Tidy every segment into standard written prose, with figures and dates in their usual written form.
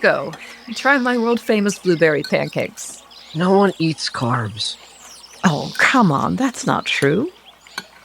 Diego, try my world-famous blueberry pancakes. No one eats carbs. Oh, come on, that's not true.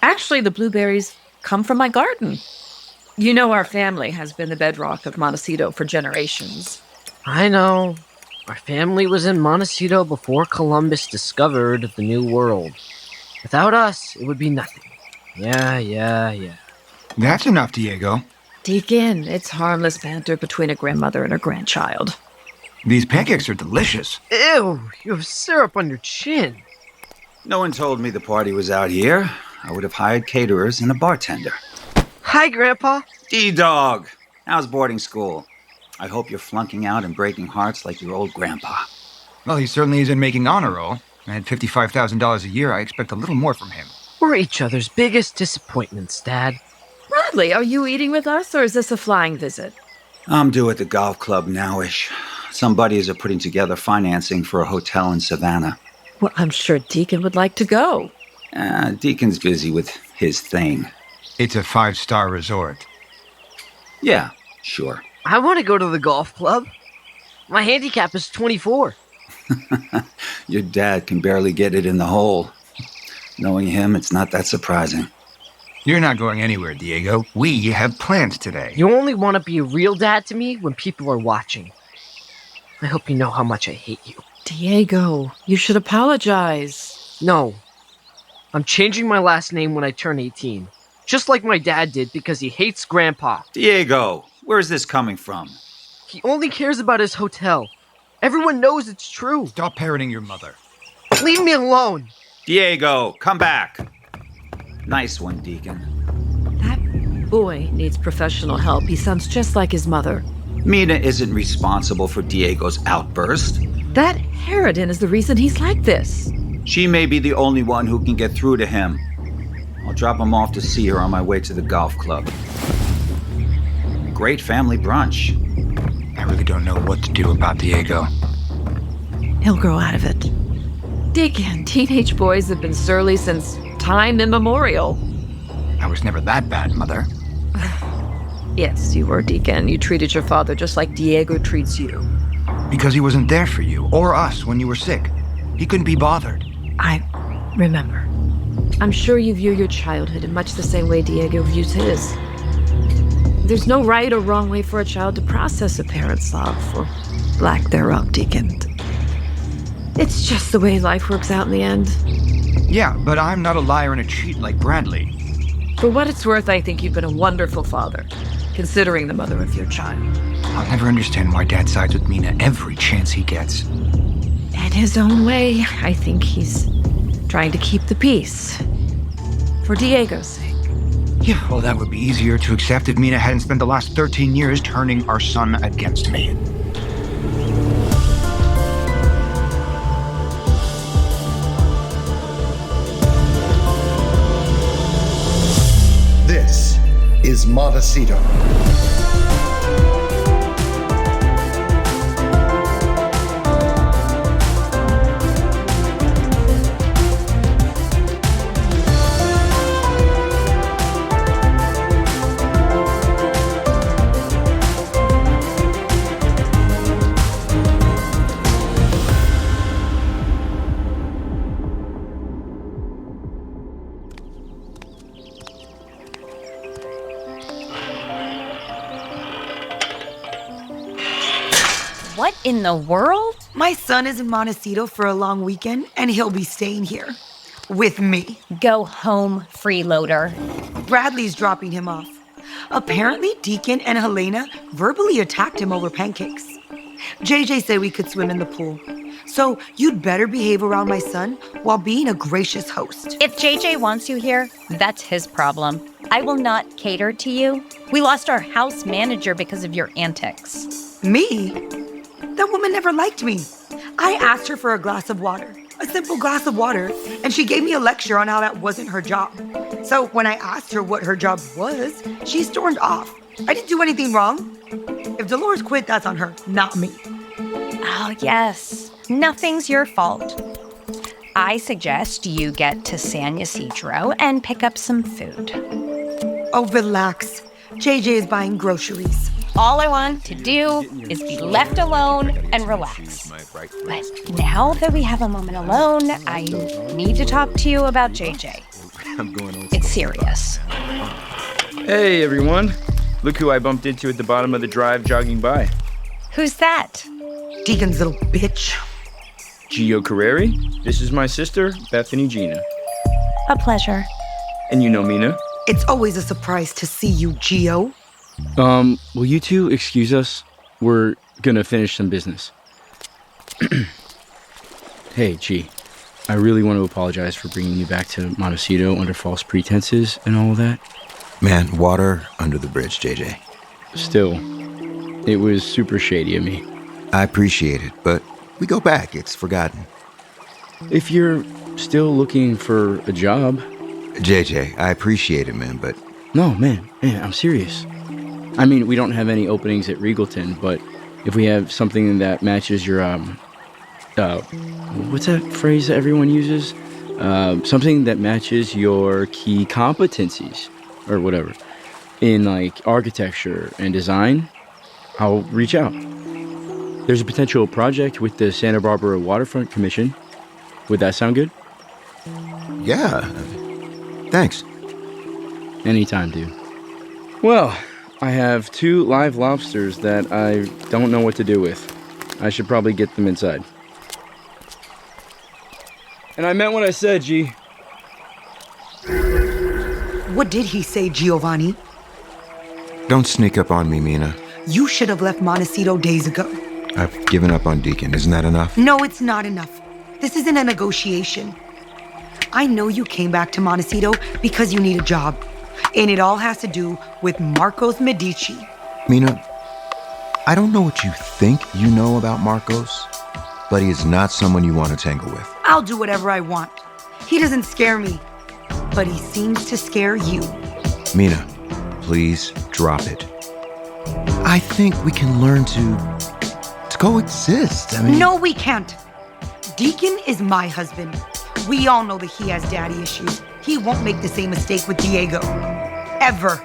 Actually, the blueberries come from my garden. You know our family has been the bedrock of Montecito for generations. I know. Our family was in Montecito before Columbus discovered the New World. Without us, it would be nothing. Yeah. That's enough, Diego. Deacon, it's harmless banter between a grandmother and her grandchild. These pancakes are delicious. Ew, you have syrup on your chin. No one told me the party was out here. I would have hired caterers and a bartender. Hi, Grandpa. D-Dog, how's boarding school? I hope you're flunking out and breaking hearts like your old grandpa. Well, he certainly isn't making honor roll. At $55,000 a year, I expect a little more from him. We're each other's biggest disappointments, Dad. Bradley, are you eating with us, or is this a flying visit? I'm due at the golf club nowish. Some buddies are putting together financing for a hotel in Savannah. Well, I'm sure Deacon would like to go. Deacon's busy with his thing. It's a 5-star resort. Yeah, sure. I want to go to the golf club. My handicap is 24. Your dad can barely get it in the hole. Knowing him, it's not that surprising. You're not going anywhere, Diego. We have plans today. You only want to be a real dad to me when people are watching. I hope you know how much I hate you. Diego, you should apologize. No. I'm changing my last name when I turn 18. Just like my dad did because he hates Grandpa. Diego, where's this coming from? He only cares about his hotel. Everyone knows it's true. Stop parroting your mother. Leave me alone. Diego, come back. Nice one, Deacon. That boy needs professional help. He sounds just like his mother. Mina isn't responsible for Diego's outburst. That Redon is the reason he's like this. She may be the only one who can get through to him. I'll drop him off to see her on my way to the golf club. Great family brunch. I really don't know what to do about Diego. He'll grow out of it. Deacon, teenage boys have been surly since time immemorial. I was never that bad, Mother. Yes, you were, Deacon. You treated your father just like Diego treats you. Because he wasn't there for you, or us, when you were sick. He couldn't be bothered. I remember. I'm sure you view your childhood in much the same way Diego views his. There's no right or wrong way for a child to process a parent's love, or lack thereof, Deacon. It's just the way life works out in the end. Yeah, but I'm not a liar and a cheat like Bradley. For what it's worth, I think you've been a wonderful father, considering the mother of your child. I'll never understand why Dad sides with Mina every chance he gets. In his own way, I think he's trying to keep the peace. For Diego's sake. Yeah, well, that would be easier to accept if Mina hadn't spent the last 13 years turning our son against me. This is Montecito. What in the world? My son is in Montecito for a long weekend, and he'll be staying here. With me. Go home, freeloader. Bradley's dropping him off. Apparently, Deacon and Helena verbally attacked him over pancakes. JJ said we could swim in the pool. So you'd better behave around my son while being a gracious host. If JJ wants you here, that's his problem. I will not cater to you. We lost our house manager because of your antics. Me? That woman never liked me. I asked her for a glass of water, a simple glass of water, and she gave me a lecture on how that wasn't her job. So when I asked her what her job was, she stormed off. I didn't do anything wrong. If Dolores quit, that's on her, not me. Oh, yes. Nothing's your fault. I suggest you get to San Ysidro and pick up some food. Oh, relax. JJ is buying groceries. All I want to do is be left alone and relax. But now that we have a moment alone, I need to talk to you about JJ. It's serious. Hey, everyone. Look who I bumped into at the bottom of the drive jogging by. Who's that? Deacon's little bitch. Gio Carreri. This is my sister, Bethany Gina. A pleasure. And you know Mina. It's always a surprise to see you, Gio. Will you two excuse us? We're gonna finish some business. Hey, G. I really want to apologize for bringing you back to Montecito under false pretenses and all of that. Man, water under the bridge, JJ. Still, it was super shady of me. I appreciate it, but we go back. It's forgotten. If you're still looking for a job... JJ, I appreciate it, man, but... No, man, I'm serious. I mean, we don't have any openings at Regalton, but if we have something that matches your, what's that phrase that everyone uses? Something that matches your key competencies, or whatever, in, like, architecture and design, I'll reach out. There's a potential project with the Santa Barbara Waterfront Commission. Would that sound good? Yeah. Thanks. Anytime, dude. Well, I have 2 live lobsters that I don't know what to do with. I should probably get them inside. And I meant what I said, G. What did he say, Giovanni? Don't sneak up on me, Mina. You should have left Montecito days ago. I've given up on Deacon. Isn't that enough? No, it's not enough. This isn't a negotiation. I know you came back to Montecito because you need a job. And it all has to do with Marcos Medici. Mina, I don't know what you think you know about Marcos, but he is not someone you want to tangle with. I'll do whatever I want. He doesn't scare me, but he seems to scare you. Mina, please drop it. I think we can learn to coexist. I mean... No, we can't. Deacon is my husband. We all know that he has daddy issues. He won't make the same mistake with Diego. Ever.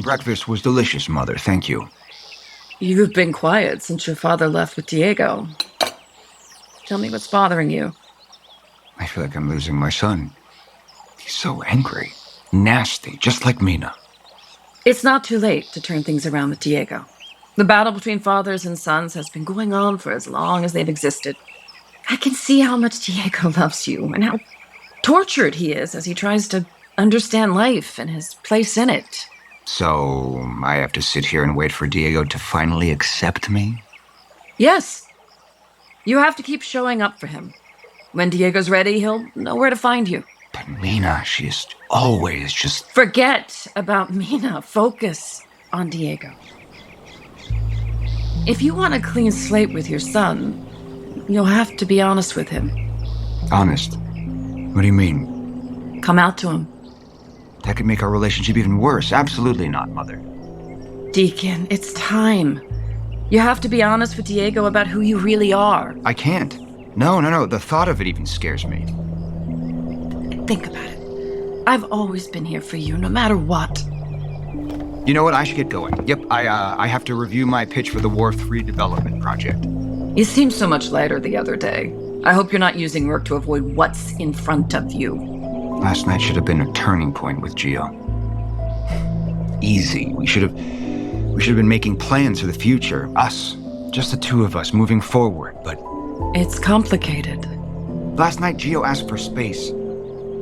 Breakfast was delicious, Mother. Thank you. You've been quiet since your father left with Diego. Tell me what's bothering you. I feel like I'm losing my son. He's so angry. Nasty, just like Mina. It's not too late to turn things around with Diego. The battle between fathers and sons has been going on for as long as they've existed. I can see how much Diego loves you and how tortured he is as he tries to understand life and his place in it. So, I have to sit here and wait for Diego to finally accept me? Yes. You have to keep showing up for him. When Diego's ready, he'll know where to find you. But Mina, she is always just... Forget about Mina. Focus on Diego. If you want a clean slate with your son, you'll have to be honest with him. Honest? What do you mean? Come out to him. That could make our relationship even worse. Absolutely not, Mother. Deacon, it's time. You have to be honest with Diego about who you really are. I can't. No. The thought of it even scares me. Think about it. I've always been here for you, no matter what. You know what? I should get going. Yep, I have to review my pitch for the War 3 development project. You seemed so much lighter the other day. I hope you're not using work to avoid what's in front of you. Last night should have been a turning point with Gio. Easy. We should have been making plans for the future. Us. Just the 2 of us moving forward, but... It's complicated. Last night, Gio asked for space.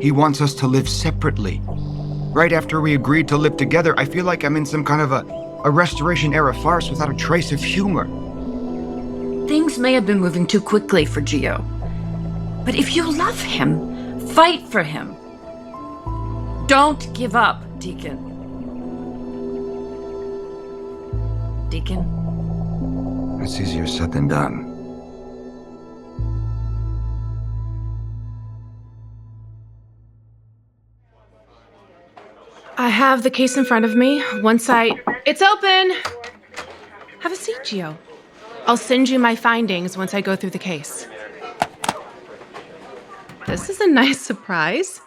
He wants us to live separately. Right after we agreed to live together, I feel like I'm in some kind of a Restoration-era farce without a trace of humor. Things may have been moving too quickly for Gio. But if you love him, fight for him. Don't give up, Deacon. Deacon? It's easier said than done. I have the case in front of me. It's open! Have a seat, Gio. I'll send you my findings once I go through the case. This is a nice surprise.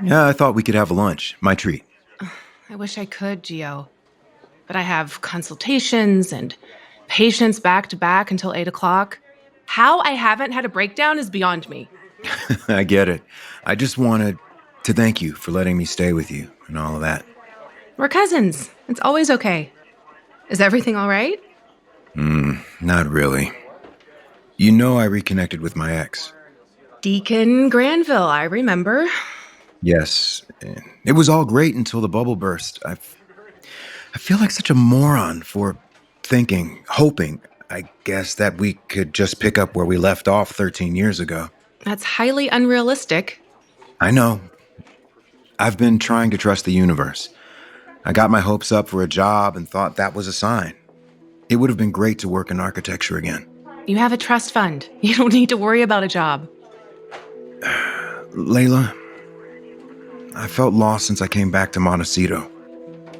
Yeah, I thought we could have lunch. My treat. I wish I could, Gio. But I have consultations and patients back to back until 8 o'clock. How I haven't had a breakdown is beyond me. I get it. I just wanted to thank you for letting me stay with you and all of that. We're cousins. It's always okay. Is everything all right? Not really. You know I reconnected with my ex. Deacon Granville, I remember. Yes. It was all great until the bubble burst. I feel like such a moron for hoping, I guess, that we could just pick up where we left off 13 years ago. That's highly unrealistic. I know. I've been trying to trust the universe. I got my hopes up for a job and thought that was a sign. It would have been great to work in architecture again. You have a trust fund. You don't need to worry about a job. Layla, I felt lost since I came back to Montecito.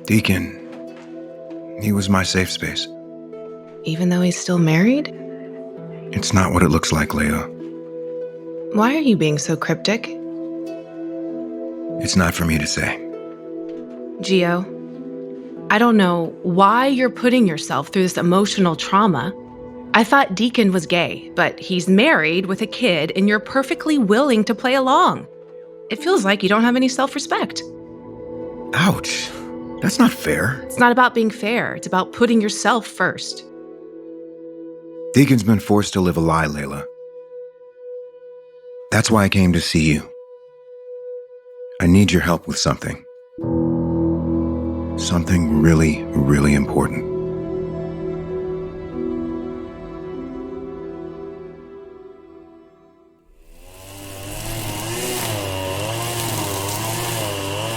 Deacon, he was my safe space. Even though he's still married? It's not what it looks like, Layla. Why are you being so cryptic? It's not for me to say. Gio, I don't know why you're putting yourself through this emotional trauma. I thought Deacon was gay, but he's married with a kid and you're perfectly willing to play along. It feels like you don't have any self-respect. Ouch. That's not fair. It's not about being fair. It's about putting yourself first. Deacon's been forced to live a lie, Layla. That's why I came to see you. I need your help with something. Something really, really important.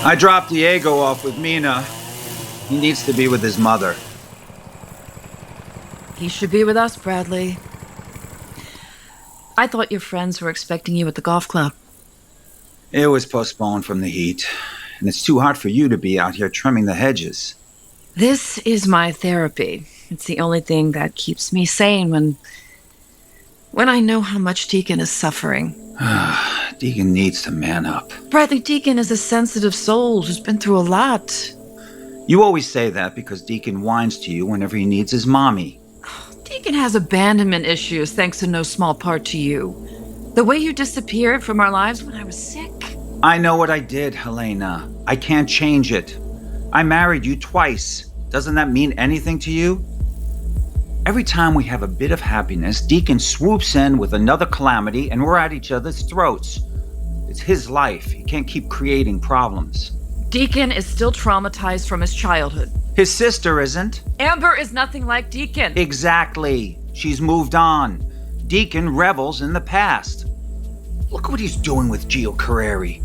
I dropped Diego off with Mina. He needs to be with his mother. He should be with us, Bradley. I thought your friends were expecting you at the golf club. It was postponed from the heat, and it's too hot for you to be out here trimming the hedges. This is my therapy. It's the only thing that keeps me sane when I know how much Deacon is suffering. Deacon needs to man up. Bradley, Deacon is a sensitive soul who's been through a lot. You always say that because Deacon whines to you whenever he needs his mommy. Deacon has abandonment issues, thanks in no small part to you. The way you disappeared from our lives when I was sick. I know what I did, Helena. I can't change it. I married you twice. Doesn't that mean anything to you? Every time we have a bit of happiness, Deacon swoops in with another calamity and we're at each other's throats. It's his life. He can't keep creating problems. Deacon is still traumatized from his childhood. His sister isn't. Amber is nothing like Deacon. Exactly. She's moved on. Deacon revels in the past. Look what he's doing with Gio Carreri.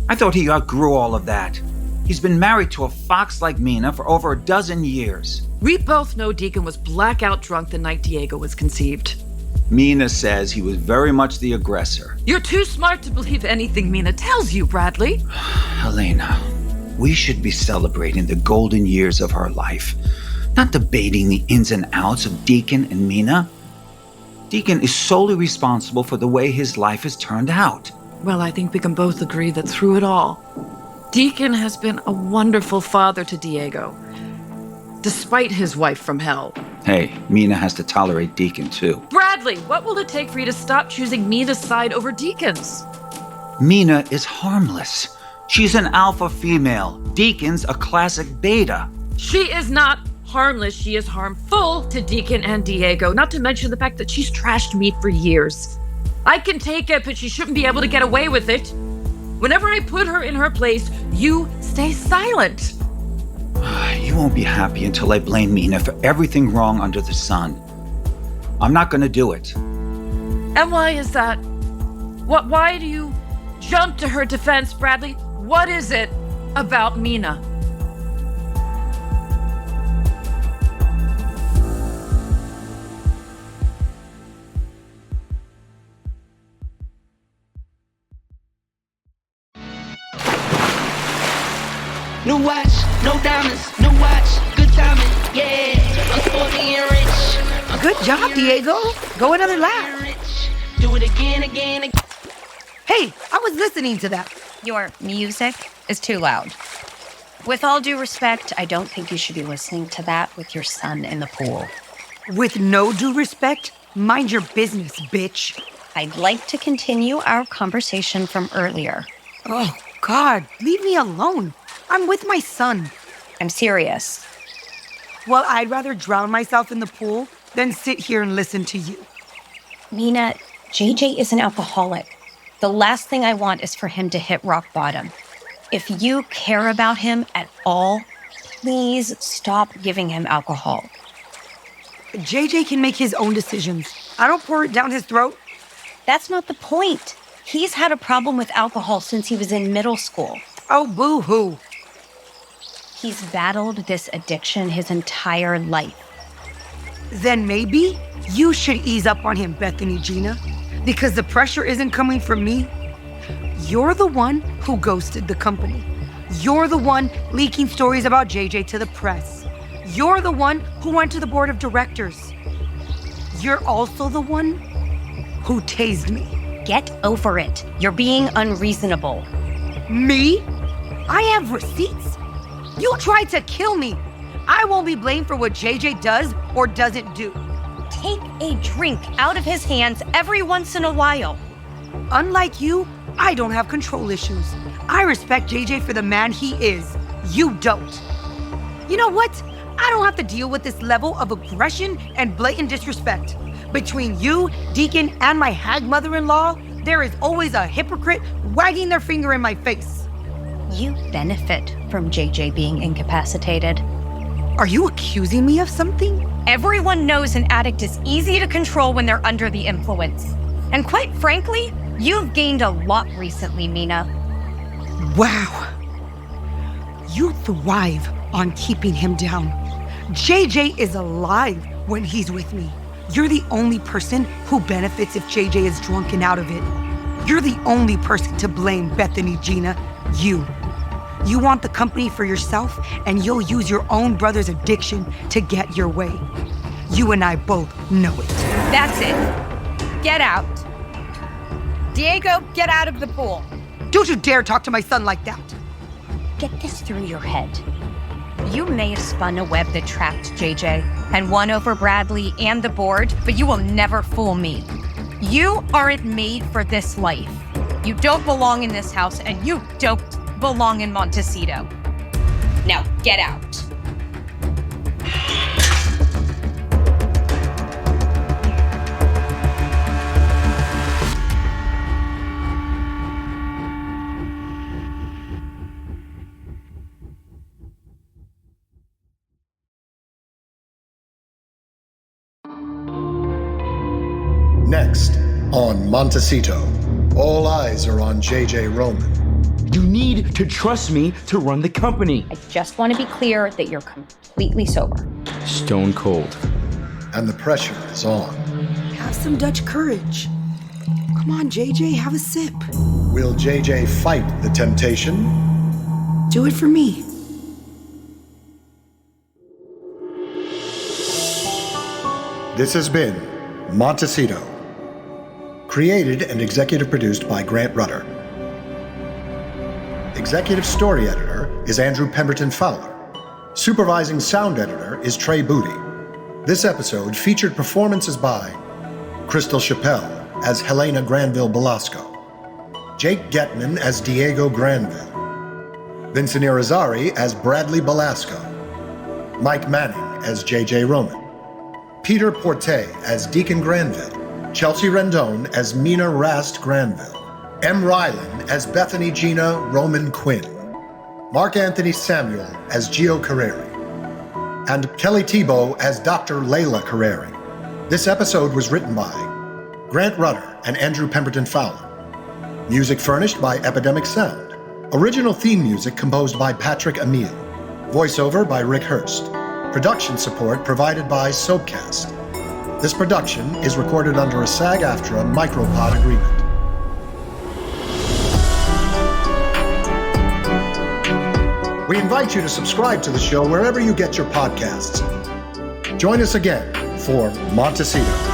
I thought he outgrew all of that. He's been married to a fox like Mina for over a dozen years. We both know Deacon was blackout drunk the night Diego was conceived. Mina says he was very much the aggressor. You're too smart to believe anything Mina tells you, Bradley. Helena, we should be celebrating the golden years of our life, not debating the ins and outs of Deacon and Mina. Deacon is solely responsible for the way his life has turned out. Well, I think we can both agree that through it all, Deacon has been a wonderful father to Diego, despite his wife from hell. Hey, Mina has to tolerate Deacon too. Bradley, what will it take for you to stop choosing Mina's side over Deacon's? Mina is harmless. She's an alpha female. Deacon's a classic beta. She is not harmless. She is harmful to Deacon and Diego, not to mention the fact that she's trashed me for years. I can take it, but she shouldn't be able to get away with it. Whenever I put her in her place, you stay silent. You won't be happy until I blame Mina for everything wrong under the sun. I'm not gonna do it. And why is that? Why do you jump to her defense, Bradley? What is it about Mina? New watch, no diamonds, new watch, good timing, yeah. I'm sporty and rich. Good job, Diego. Go another lap. Do it again, again, again. Hey, I was listening to that. Your music is too loud. With all due respect, I don't think you should be listening to that with your son in the pool. With no due respect, mind your business, bitch. I'd like to continue our conversation from earlier. Oh, God, leave me alone. I'm with my son. I'm serious. Well, I'd rather drown myself in the pool than sit here and listen to you. Mina, JJ is an alcoholic. The last thing I want is for him to hit rock bottom. If you care about him at all, please stop giving him alcohol. JJ can make his own decisions. I don't pour it down his throat. That's not the point. He's had a problem with alcohol since he was in middle school. Oh, boo-hoo. He's battled this addiction his entire life. Then maybe you should ease up on him, Bethany Gina, because the pressure isn't coming from me. You're the one who ghosted the company. You're the one leaking stories about JJ to the press. You're the one who went to the board of directors. You're also the one who tased me. Get over it. You're being unreasonable. Me? I have receipts. You tried to kill me. I won't be blamed for what JJ does or doesn't do. Take a drink out of his hands every once in a while. Unlike you, I don't have control issues. I respect JJ for the man he is. You don't. You know what? I don't have to deal with this level of aggression and blatant disrespect. Between you, Deacon, and my hag mother-in-law, there is always a hypocrite wagging their finger in my face. You benefit from JJ being incapacitated. Are you accusing me of something? Everyone knows an addict is easy to control when they're under the influence. And quite frankly, you've gained a lot recently, Mina. Wow. You thrive on keeping him down. JJ is alive when he's with me. You're the only person who benefits if JJ is drunk and out of it. You're the only person to blame, Bethany Gina. You. You want the company for yourself, and you'll use your own brother's addiction to get your way. You and I both know it. That's it. Get out. Diego, get out of the pool. Don't you dare talk to my son like that. Get this through your head. You may have spun a web that trapped JJ and won over Bradley and the board, but you will never fool me. You aren't made for this life. You don't belong in this house, and you don't belong in Montecito. Now get out. Next, on Montecito, all eyes are on JJ Roman. You need to trust me to run the company. I just want to be clear that you're completely sober. Stone cold. And the pressure is on. Have some Dutch courage. Come on, JJ, have a sip. Will JJ fight the temptation? Do it for me. This has been Montecito. Created and executive produced by Grant Rudder. Executive story editor is Andrew Pemberton Fowler. Supervising sound editor is Trey Booty. This episode featured performances by Crystal Chappell as Helena Granville-Belasco, Jake Getman as Diego Granville, Vincent Irizarry as Bradley Belasco, Mike Manning as JJ Roman, Peter Porte as Deacon Granville, Chelsea Rendon as Mina Rast-Granville, Emme Rylan as Bethany Gina Roman Quinn, Mark Anthony Samuel as Gio Carreri, and Kelly Tebow as Dr. Layla Carreri. This episode was written by Grant Rudder and Andrew Pemberton Fowler. Music furnished by Epidemic Sound. Original theme music composed by Patrick Emile. Voiceover by Rick Hurst. Production support provided by Soapcast. This production is recorded under a SAG-AFTRA micropod agreement. We invite you to subscribe to the show wherever you get your podcasts. Join us again for Montecito.